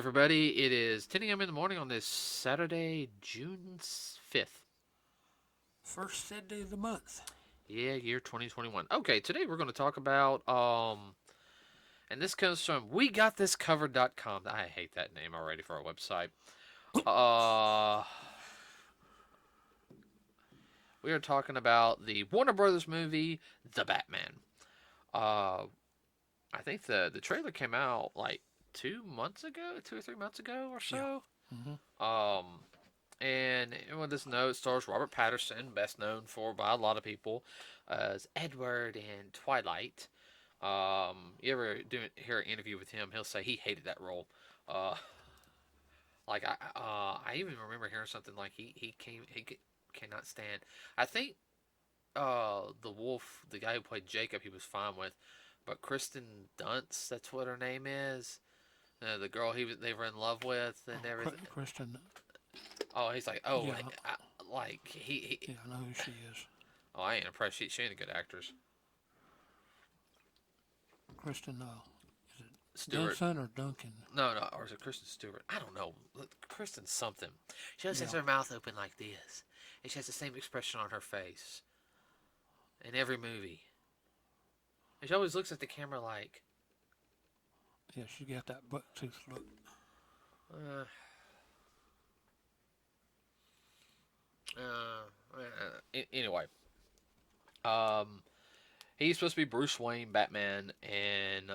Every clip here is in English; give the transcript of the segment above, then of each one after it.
everybody. It is 10 a.m. in the morning on this Saturday, June 5th. First Saturday of the month. Yeah, year 2021. Okay, today we're going to talk about, and this comes from WeGotThisCovered.com. I hate that name already for our website. Uh, we are talking about the Warner Brothers movie, The Batman. I think the trailer came out like 2 or 3 months ago or so. Yeah. And with this note, stars Robert Patterson, best known for by a lot of people as Edward in Twilight. You ever hear an interview with him? He'll say he hated that role. Uh, I even remember hearing something like he cannot stand. I think the wolf, the guy who played Jacob, he was fine with, but Kristen Dunst, that's what her name is. The girl they were in love with and everything. Kristen. Oh, he's like, Yeah. he. Yeah, I know who she is. Oh, I ain't impressed. She ain't a good actress. Kristen, is it Stewart. Dunson or Duncan? No, or is it Kristen Stewart? I don't know. Kristen something. She always has her mouth open like this, and she has the same expression on her face in every movie. And she always looks at the camera like. Yeah, she got that butt tooth look. Anyway, he's supposed to be Bruce Wayne, Batman, and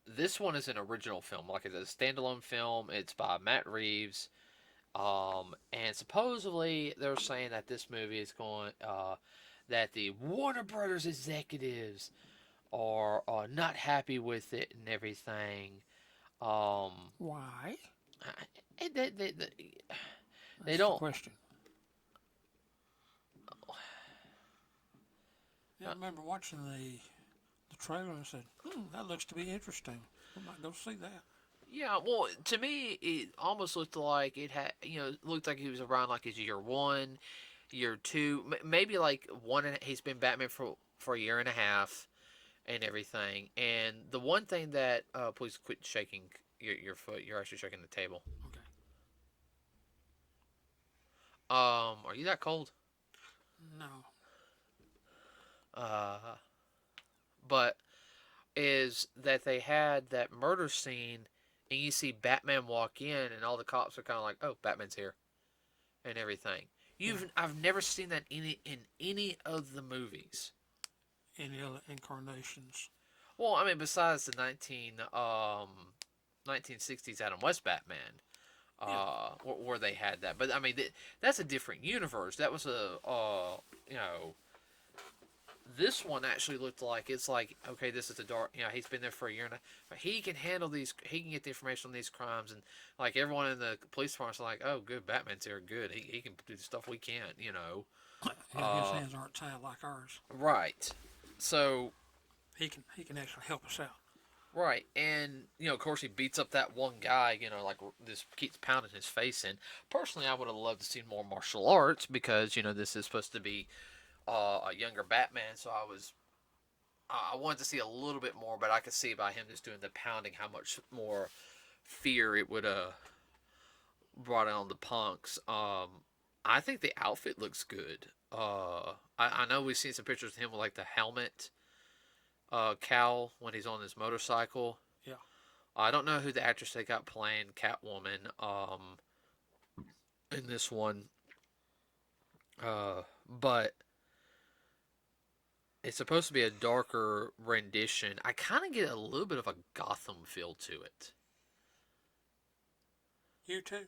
this one is an original film, like it's a standalone film. It's by Matt Reeves, and supposedly they're saying that this movie is going, that the Warner Brothers executives are not happy with it and everything. Why? They That's don't. The question. Yeah, I remember watching the trailer and I said, that looks to be interesting. I might go see that. Yeah, well, to me, it almost looked like it had, looked like he was around like his year one, year two, maybe like one. He's been Batman for a year and a half, and everything. And the one thing that, please quit shaking your foot. You're actually shaking the table. Okay. Are you that cold? No. But is that they had that murder scene, and you see Batman walk in, and all the cops are kind of like, "Oh, Batman's here," and everything. I've never seen that in any of the movies. Any other incarnations? Well, I mean, besides the 1960s Adam West Batman, where they had that. But I mean, that's a different universe. That was this one actually looked like it's like, okay, this is a dark. He's been there for a year and he can handle these. He can get the information on these crimes, and like everyone in the police department's like, oh, good, Batman's here, good. He can do the stuff we can't. Yeah, his hands aren't tied like ours. Right. So he can actually help us out. Right, and of course he beats up that one guy. Like this keeps pounding his face in. Personally, I would have loved to see more martial arts because this is supposed to be a younger Batman. So I wanted to see a little bit more, but I could see by him just doing the pounding how much more fear it would brought on the punks. I think the outfit looks good. I know we've seen some pictures of him with like the helmet. Cal when he's on his motorcycle. Yeah. I don't know who the actress they got playing Catwoman in this one. But it's supposed to be a darker rendition. I kind of get a little bit of a Gotham feel to it. You too?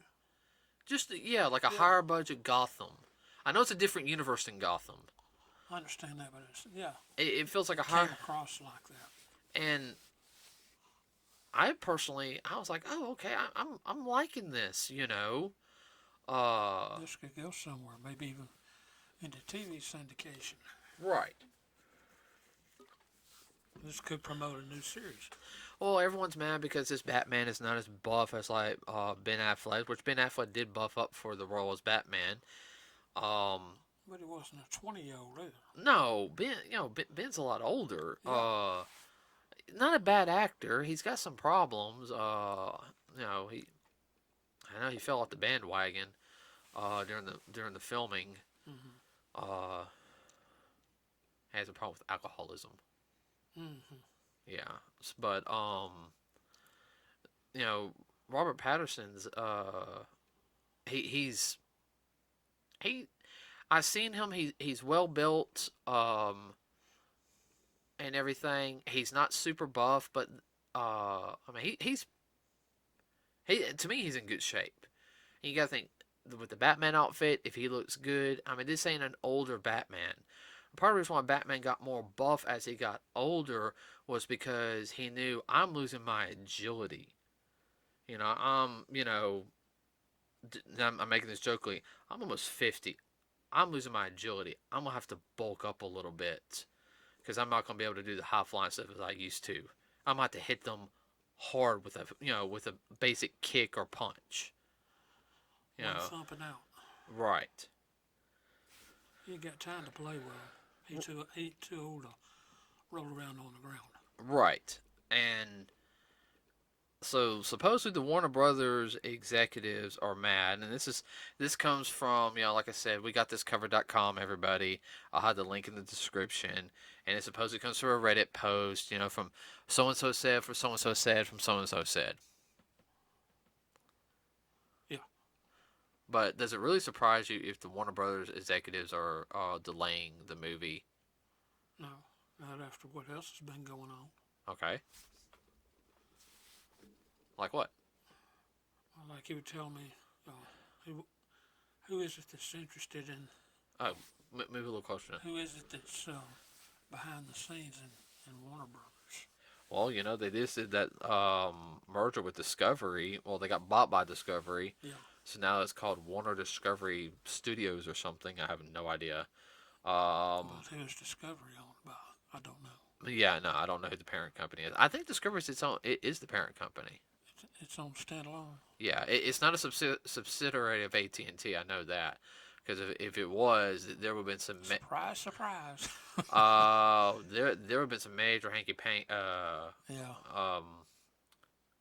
Just like a higher budget Gotham. I know it's a different universe than Gotham. I understand that, but it feels like a higher. Came across like that. And I was like, oh, okay, I'm liking this, This could go somewhere, maybe even into TV syndication. Right. This could promote a new series. Well, everyone's mad because this Batman is not as buff as like Ben Affleck, which Ben Affleck did buff up for the role as Batman. But he wasn't a 20-year-old either. No, Ben's a lot older. Yeah. not a bad actor. He's got some problems. You know, I know he fell off the bandwagon during the filming. Mm-hmm. Uh, has a problem with alcoholism. Mm-hmm. Yeah, but you know, Robert Patterson's he's he I've seen him. He's well built and everything. He's not super buff, but I mean he to me he's in good shape. And you gotta think with the Batman outfit, if he looks good. I mean, this ain't an older Batman. Part of the reason why Batman got more buff as he got older was because he knew I'm losing my agility. I'm making this jokingly. I'm almost 50. I'm losing my agility. I'm gonna have to bulk up a little bit because I'm not gonna be able to do the high flying stuff as I used to. I'm gonna have to hit them hard with a basic kick or punch. You One know, thumping out. right, He ain't got time to play well. He too old to roll around on the ground. right, and so supposedly the Warner Brothers executives are mad, and this comes from like I said, we got this cover.com. Everybody, I'll have the link in the description, and it supposedly comes from a Reddit post, from so and so said, from so and so said, from so and so said. Yeah. But does it really surprise you if the Warner Brothers executives are delaying the movie? No. Not after what else has been going on. Okay. Like what? Like you would tell me, who is it that's interested in? Oh, move a little closer. Who is it that's behind the scenes in Warner Brothers? Well, they just did that merger with Discovery. Well, they got bought by Discovery. Yeah. So now it's called Warner Discovery Studios or something. I have no idea. Well, who's Discovery on about? I don't know. Yeah, no, I don't know who the parent company is. I think Discovery is its own. It is the parent company. It's on standalone. Yeah, it's not a subsidiary of AT&T. I know that because if it was, there would have been some. Surprise, surprise. There would have been some major hanky pank. Yeah.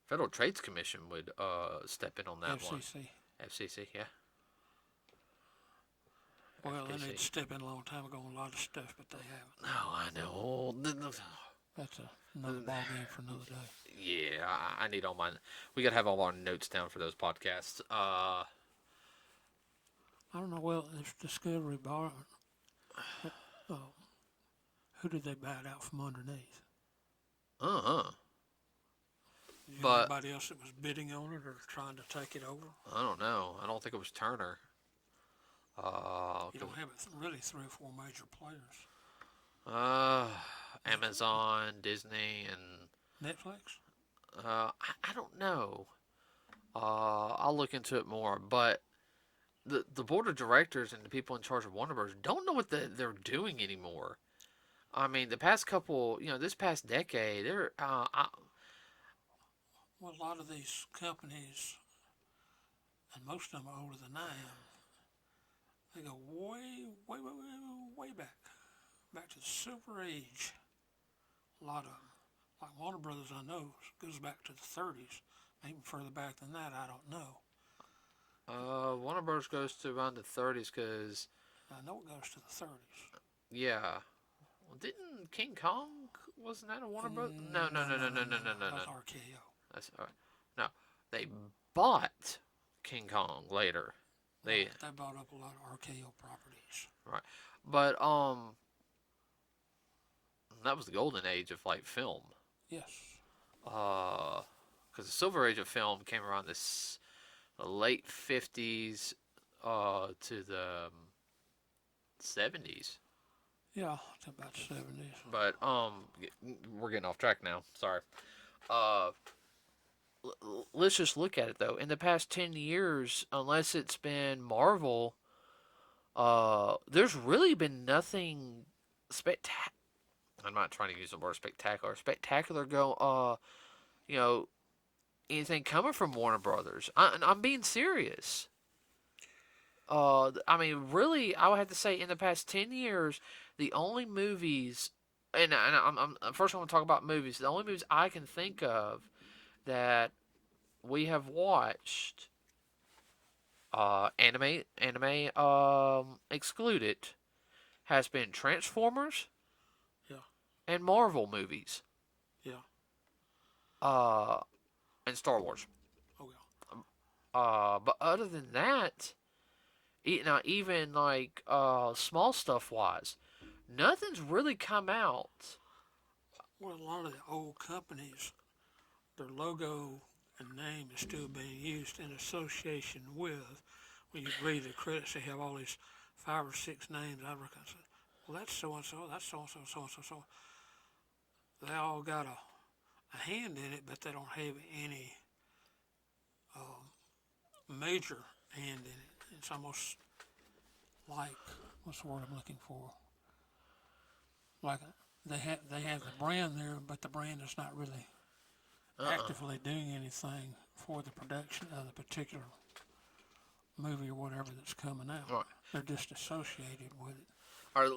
Federal Trade Commission would step in on that one. FCC. FCC, yeah. Well, FTC. they need to step in a long time ago on a lot of stuff, but they haven't. No, I know. That's another ball game for another day. Yeah, I need all my. We gotta have all our notes down for those podcasts. I don't know. Well, if Discovery bought, who did they buy it out from underneath? But anybody else that was bidding on it or trying to take it over? I don't know. I don't think it was Turner. You don't have really 3 or 4 major players. Amazon, Disney, and Netflix? I don't know. I'll look into it more, but the board of directors and the people in charge of Warner Bros. Don't know what they're doing anymore. I mean, the past couple, this past decade, Well, a lot of these companies, and most of them are older than I am, they go way, way, way, way, way back to the Silver Age. A lot of them, like Warner Brothers, I know goes back to the 30s. Maybe further back than that, I don't know. Warner Bros. Goes to around the 30s because I know it goes to the 30s. yeah. Well, didn't King Kong, wasn't that a Warner Bros.? No. That's RKO. That's all right. No, they bought King Kong later. They bought up a lot of RKO properties. right, but that was the golden age of film. Yes. Because the silver age of film came around the late 50s to the 70s. Yeah, it's about 70s. But we're getting off track now. Sorry. Let's just look at it though. In the past 10 years, unless it's been Marvel, there's really been nothing spectacular. I'm not trying to use the word spectacular. Spectacular anything coming from Warner Brothers. I'm being serious. I mean, really, I would have to say in the past 10 years, the only movies I'm first. I'm gonna talk about movies. The only movies I can think of that we have watched, anime excluded, has been Transformers Yeah. and Marvel movies, Yeah. uh, and Star Wars. Oh yeah. But other than that, even like small stuff wise, nothing's really come out. Well, a lot of the old companies, their logo and name is still being used in association with. When you read the credits, they have all these 5 or 6 names. I reckon. Well, that's so and so. That's so and so. So and so. So they all got a hand in it, but they don't have any major hand in it. It's almost like, what's the word I'm looking for? Like they have the brand there, but the brand is not really actively doing anything for the production of the particular movie or whatever that's coming out. Right. They're just associated with it. All right,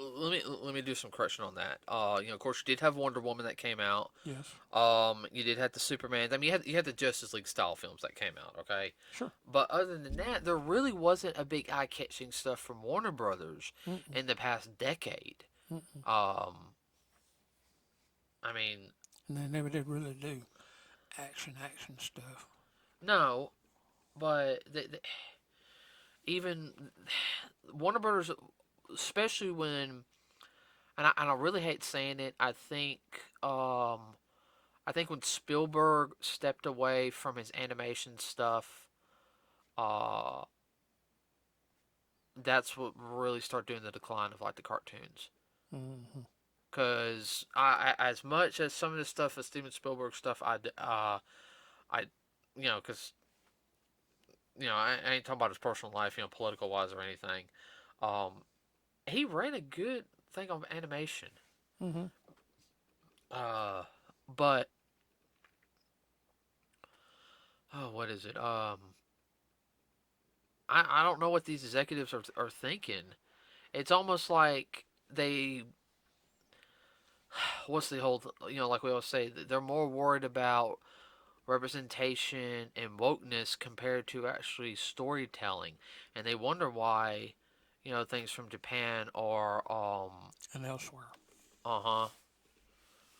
let me do some correction on that. Of course, you did have Wonder Woman that came out. Yes. You did have the Superman. I mean, you had the Justice League style films that came out. Okay. Sure. But other than that, there really wasn't a big eye-catching stuff from Warner Brothers Mm-mm. in the past decade. Mm-mm. I mean, And they never did really do action stuff. no, but even Warner Brothers, especially when, and I really hate saying it, I think when Spielberg stepped away from his animation stuff, uh, that's what really started doing the decline of like the cartoons. Mm-hmm. Because as much as some of the stuff is Steven Spielberg stuff, I, because I ain't talking about his personal life, political wise or anything. Um, he ran a good thing on animation. Mm-hmm. Uh, but what is it? I don't know what these executives are thinking. It's almost like they, what's the whole, like we always say, they're more worried about representation and wokeness compared to actually storytelling, and they wonder why, things from Japan are And elsewhere. uh-huh.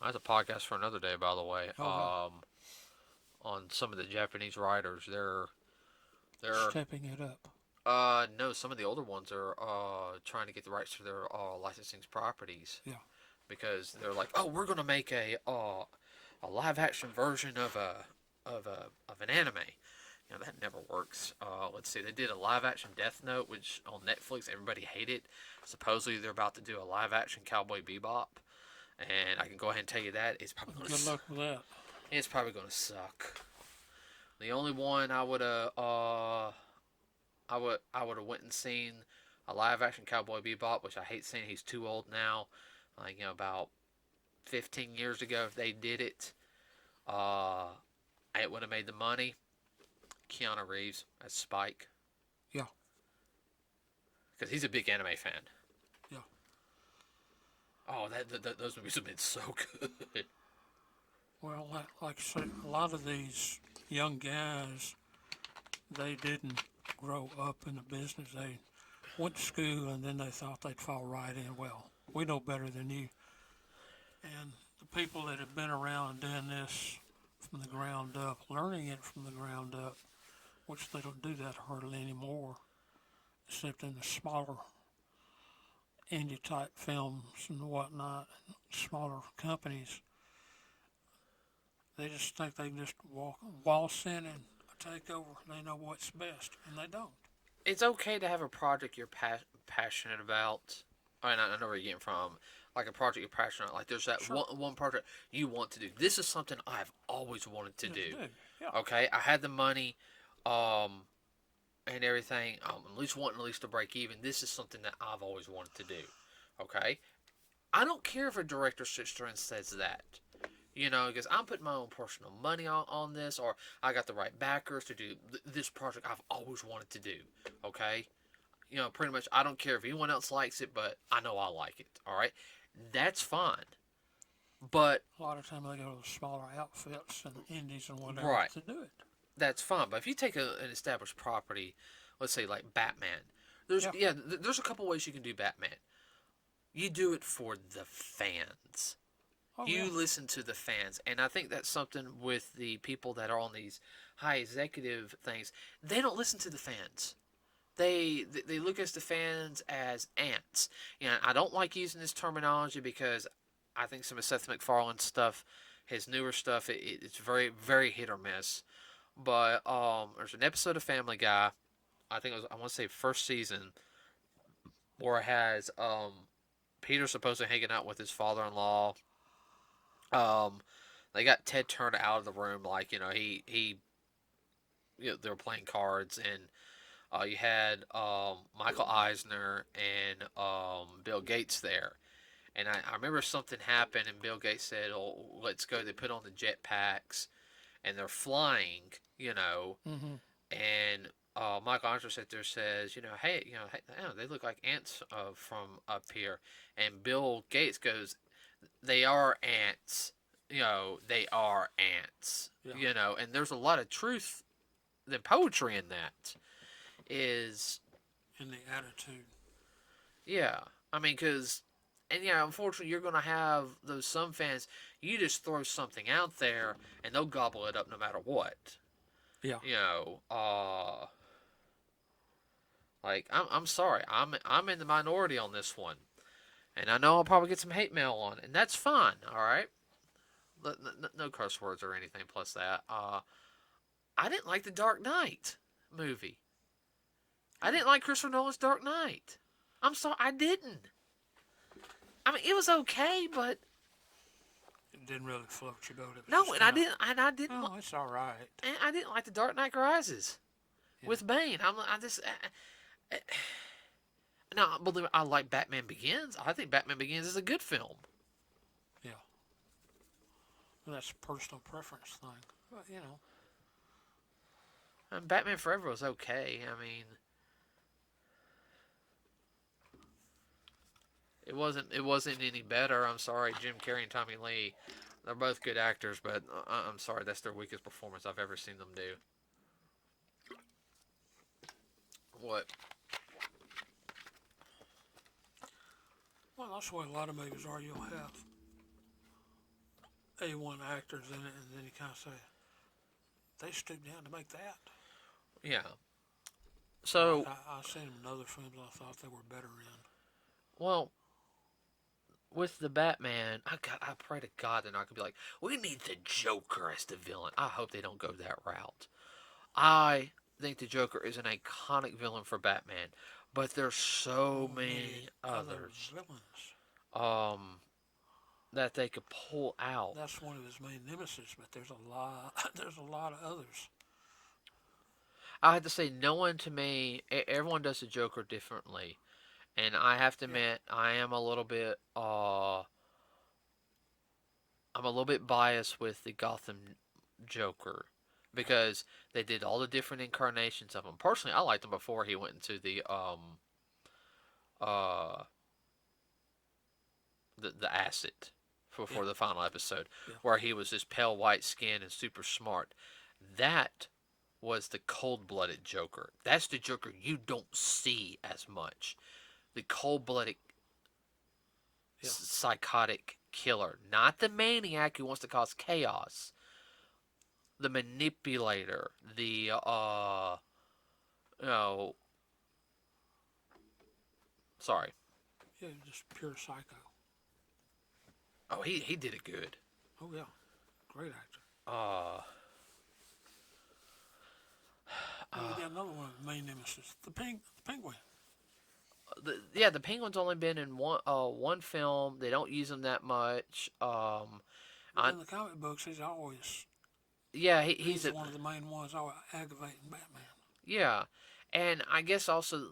That's a podcast for another day, by the way. Oh, really? On some of the Japanese writers, they're Stepping it up. no, some of the older ones are trying to get the rights to their licensing properties. Yeah. Because they're like, oh, we're gonna make a live action version of an anime. That never works. Let's see, they did a live action Death Note, which on Netflix everybody hated. Supposedly they're about to do a live action Cowboy Bebop, and I can go ahead and tell you that it's probably gonna Good luck with that. it's probably gonna suck. The only one I would have went and seen a live action Cowboy Bebop, which I hate saying he's too old now. Like about 15 years ago, if they did it, it would have made the money. Keanu Reeves as Spike, Yeah. because he's a big anime fan. Yeah. Oh, those movies have been so good. Well, like I said, a lot of these young guys, they didn't grow up in the business. They went to school and then they thought they'd fall right in. Well, we know better than you. And the people that have been around doing this from the ground up, learning it from the ground up, which they don't do that hardly anymore, except in the smaller indie type films and whatnot, smaller companies. They just think they can just waltz in and take over. They know what's best, and they don't. It's okay to have a project you're passionate about. I mean, I know where you're getting from. Like a project you're passionate about. Like there's that Sure. one project you want to do. This is something I've always wanted to do. Yeah. Okay, I had the money, and everything. At least wanting to break even. This is something that I've always wanted to do. Okay, I don't care if a director sits there and says that. Because I'm putting my own personal money on this, or I got the right backers to do this project I've always wanted to do. Okay, pretty much I don't care if anyone else likes it, but I know I like it. All right, that's fine. But A lot of time they go to smaller outfits and indies and whatever right, to do it. that's fine. But if you take an established property, let's say like Batman, Yeah. there's a couple ways you can do Batman. You do it for the fans. Oh yeah. You listen to the fans, and I think that's something with the people that are on these high executive things. They don't listen to the fans. They look at the fans as ants. You know, I don't like using this terminology because I think some of Seth MacFarlane's stuff, his newer stuff, it's very very hit or miss. But there's an episode of Family Guy. I think it was, I want to say, first season, where it has Peter supposedly hanging out with his father-in-law. Um, they got Ted turned out of the room, like, he they were playing cards, and you had Michael Eisner and Bill Gates there. And I remember something happened, and Bill Gates said, "Oh, let's go." They put on the jetpacks, and they're flying, Mm-hmm. and Michael Eisner sat there, says, "Hey, hey, they look like ants from up here." And Bill Gates goes, "They are ants. They are ants." Yeah. And there's a lot of truth, the poetry in that is, In the attitude. yeah. I mean, because, and yeah, unfortunately, you're going to have those some fans, you just throw something out there and they'll gobble it up no matter what. Yeah. Like, I'm sorry, I'm in the minority on this one, and I know I'll probably get some hate mail on it, and that's fine. All right, no curse words or anything. Plus that, I didn't like the Dark Knight movie. I didn't like Christopher Nolan's Dark Knight. I'm sorry, I didn't. I mean, it was okay, but It didn't really float your boat. It was no, just and I kind of, didn't, and I didn't, oh, it's all right. and I didn't like the Dark Knight Rises Yeah. with Bane. I just. Now, believe me, I like Batman Begins. I think Batman Begins is a good film. Yeah. Well, that's a personal preference thing. But, And Batman Forever was okay. I mean, it wasn't any better. I'm sorry, Jim Carrey and Tommy Lee. They're both good actors, but I'm sorry, that's their weakest performance I've ever seen them do. What? well, that's the way a lot of movies are. You'll have A1 actors in it, and then you kind of say, they stooped down to make that. Yeah. So, Like I've seen them in other films I thought they were better in. well, with the Batman, I pray to God they're not gonna be like, we need the Joker as the villain. I hope they don't go that route. I think the Joker is an iconic villain for Batman, but there's so many other others villains. um that they could pull out. That's one of his main nemesis, but there's a lot. There's a lot of others. I have to say, no one to me. Everyone does the Joker differently, and I have to Yeah. admit, I am a little bit. I'm a little bit biased with the Gotham Joker because they did all the different incarnations of him. Personally, I liked him before he went into uh the acid for Yeah. the final episode, Yeah. where he was this pale white skin and super smart. That was the cold-blooded Joker. That's the Joker you don't see as much. The cold-blooded, Yeah. psychotic killer, not the maniac who wants to cause chaos. The manipulator, the you know, sorry. Yeah. Just pure psycho. Oh, he did it good. Oh yeah. Great actor. Uh, Well, we got another one of the main nemesis, the penguin. the Penguin's only been in one film. They don't use him that much. But in the comic books, he's always Yeah, he's one of the main ones always aggravating Batman. yeah, and I guess also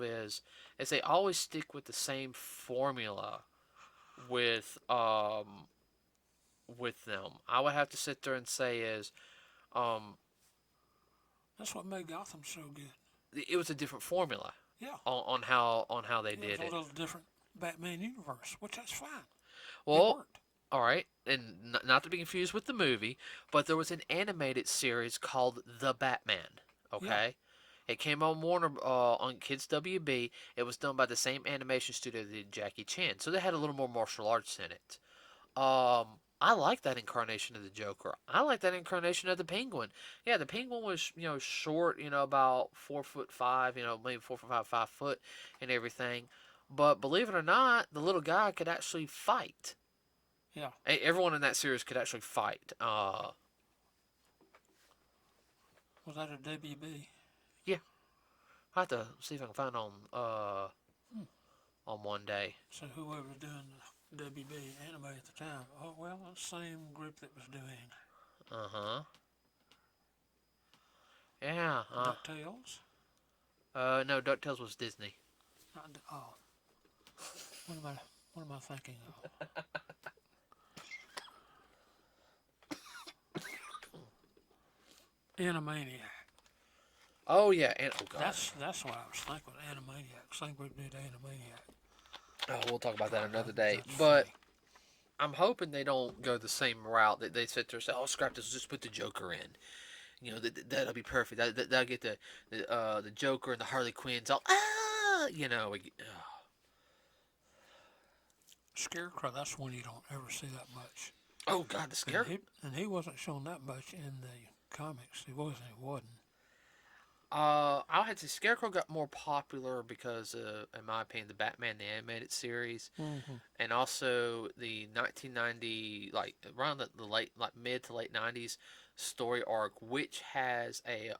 is they always stick with the same formula with with them. I would have to sit there and say is um That's what made Gotham so good. it was a different formula Yeah. on how they Yeah, it did was a it. little different. Batman universe, which that's fine. It Well, worked. all right, and not to be confused with the movie, but there was an animated series called The Batman. Yeah, Okay, it came on Warner on Kids WB. It was done by the same animation studio that did Jackie Chan, so they had a little more martial arts in it. I like that incarnation of the Joker. I like that incarnation of the Penguin. Yeah, the Penguin was short, about 4'5", maybe 4'5", 5 foot, and everything. But believe it or not, the little guy could actually fight. yeah. Everyone in that series could actually fight. Was that a WB? Yeah, I have to see if I can find Hmm. on one day. So whoever was doing the WB anime at the time, oh well, the same group that was doing Uh huh. Yeah. DuckTales. No, Ducktales was Disney. Oh, what am I? What am I thinking of? Animaniac. Oh yeah, and oh god. That's what I was thinking. Animaniac. Same group did Animaniac. Oh, we'll talk about that another day. That's But funny. I'm hoping they don't go the same route that they sit there and say, "Oh, scrap this, just put the Joker in." That'll be perfect. That'll get the Joker and the Harley Quinns all Scarecrow. That's one you don't ever see that much. Oh God, the And scare. he wasn't shown that much in the comics. He wasn't. He wasn't. I had to say Scarecrow got more popular because, in my opinion, the Batman the animated series, Mm-hmm. and also the 1990, like around the late, like mid to late 90s story arc, which has an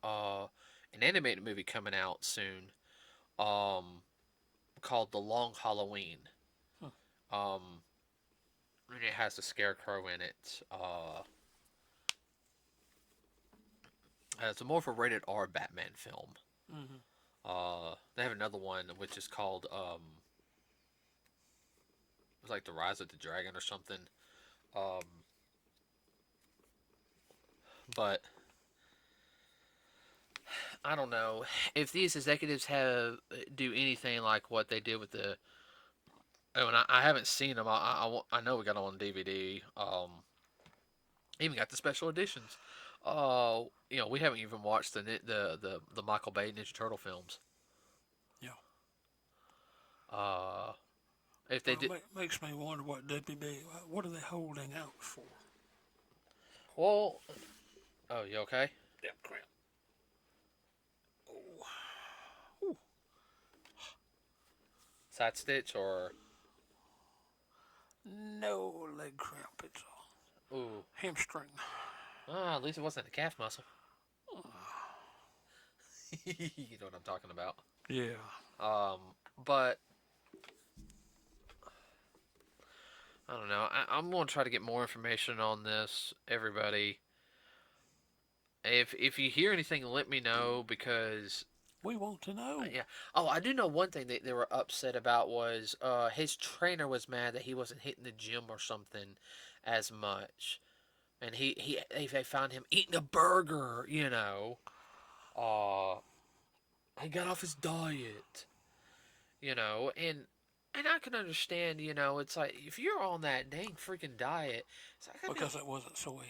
animated movie coming out soon, um, called The Long Halloween. Huh. Um, and it has the Scarecrow in it. It's more of a rated R Batman film. Mm-hmm. They have another one which is called it's like The Rise of the Dragon or something. Um, but I don't know if these executives have do anything like what they did with the. Oh, and I haven't seen them. I know we got them on DVD. Even got the special editions. We haven't even watched the Michael Bay Ninja Turtle films. Yeah. Uh, if they Well, did, makes me wonder what WB. What are they holding out for? well, oh, you okay? Yeah, crap. Oh. Ooh. Side stitch or No leg cramp. It's ooh, a hamstring. at least it wasn't a calf muscle. You know what I'm talking about. Yeah. Um, but I don't know. I'm gonna try to get more information on this, everybody. If you hear anything, let me know because We want to know. yeah. Oh, I do know one thing that they were upset about was his trainer was mad that he wasn't hitting the gym or something as much, and they found him eating a burger. Uh, he got off his diet. And I can understand. It's like if you're on that dang freaking diet, it's like Because it wasn't soy.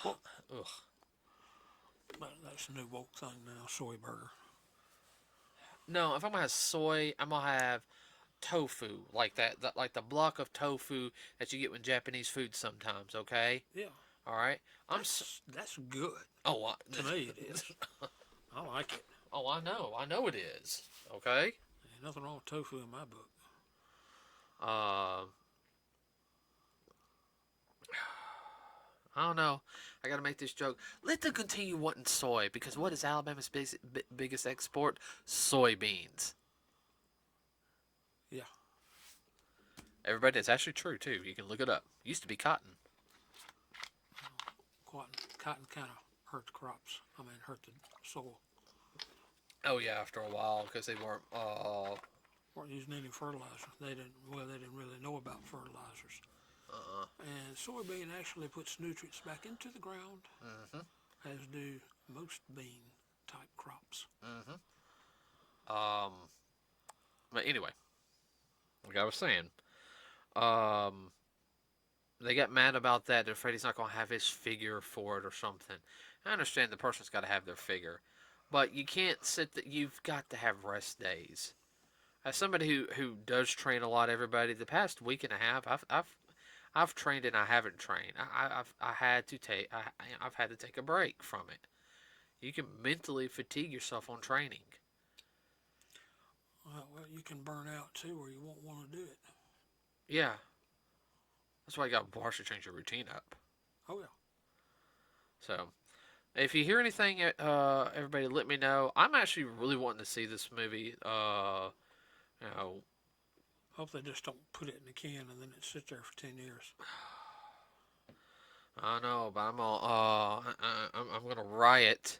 Well, ugh. but that's a new woke thing now. Soy burger. No, if I'm gonna have soy, I'm gonna have tofu, like that, like the block of tofu that you get with Japanese food sometimes. Okay, Yeah. all right. That's good. Oh, To me, it is. I like it. oh, I know it is. Okay. Ain't nothing wrong with tofu in my book. Uh, I don't know. I gotta make this joke. Let them continue wanting soy because what is Alabama's biggest export? Soybeans. Yeah. Everybody, it's actually true too. You can look it up. Used to be cotton. Cotton kind of hurt the crops. I mean, hurt the soil. Oh yeah, after a while because they weren't. Weren't using any fertilizer. They didn't really know about fertilizers. And soybean actually puts nutrients back into the ground, as do most bean type crops. But anyway, like I was saying. Um, they got mad about that. They're afraid he's not going to have his figure for it or something. I understand the person's got to have their figure, but you can't sit that. You've got to have rest days. As somebody who does train a lot, everybody, the past week and a half, I've trained and I haven't trained. I had to take I've had to take a break from it. You can mentally fatigue yourself on training. Well, you can burn out too, or you won't want to do it. Yeah, that's why you got to partially change your routine up. Oh yeah. So if you hear anything, everybody let me know. I'm actually really wanting to see this movie. You know, Hope they just don't put it in a can and then it sits there for 10 years. I know, but I'm gonna riot,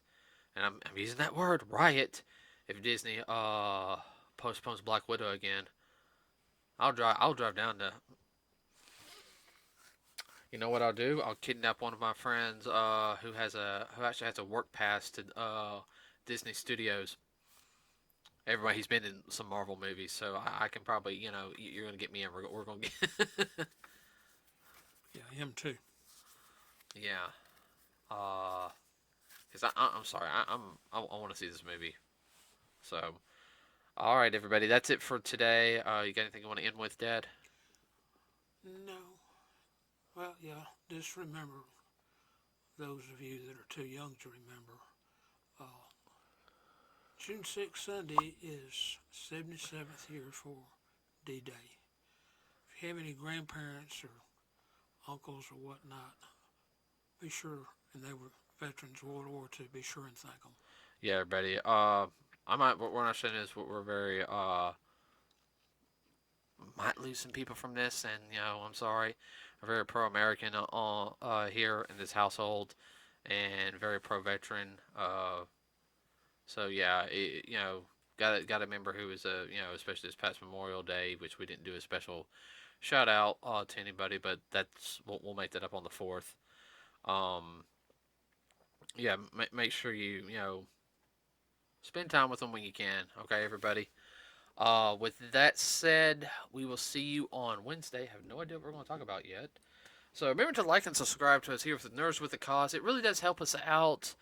and I'm using that word riot. If Disney postpones Black Widow again, I'll drive down to. You know what I'll do? I'll kidnap one of my friends who actually has a work pass to Disney Studios. Everybody, he's been in some Marvel movies, so I can probably, you're gonna get me in. We're gonna get. Yeah, him too. Yeah. Because I'm sorry, I want to see this movie. So, all right, everybody, that's it for today. You got anything you want to end with, Dad? No. Well, yeah. Just remember, those of you that are too young to remember, uh, June 6th Sunday is 77th year for D-Day. If you have any grandparents or uncles or whatnot, be sure, and they were veterans of World War II, be sure and thank them. Yeah, everybody. What we're not saying is we're very might lose some people from this, and I'm sorry. We're very pro-American here in this household, and very pro-veteran. So yeah, got a member who was especially this past Memorial Day, which we didn't do a special shout out to anybody, but we'll make that up on the 4th. Um, yeah, make sure you spend time with them when you can. Okay, everybody. With that said, we will see you on Wednesday. I have no idea what we're going to talk about yet. So remember to like and subscribe to us here with the Nerds with a Cause. It really does help us out.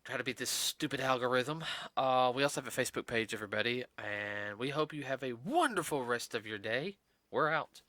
Try to beat this stupid algorithm. We also have a Facebook page, everybody, and we hope you have a wonderful rest of your day. We're out.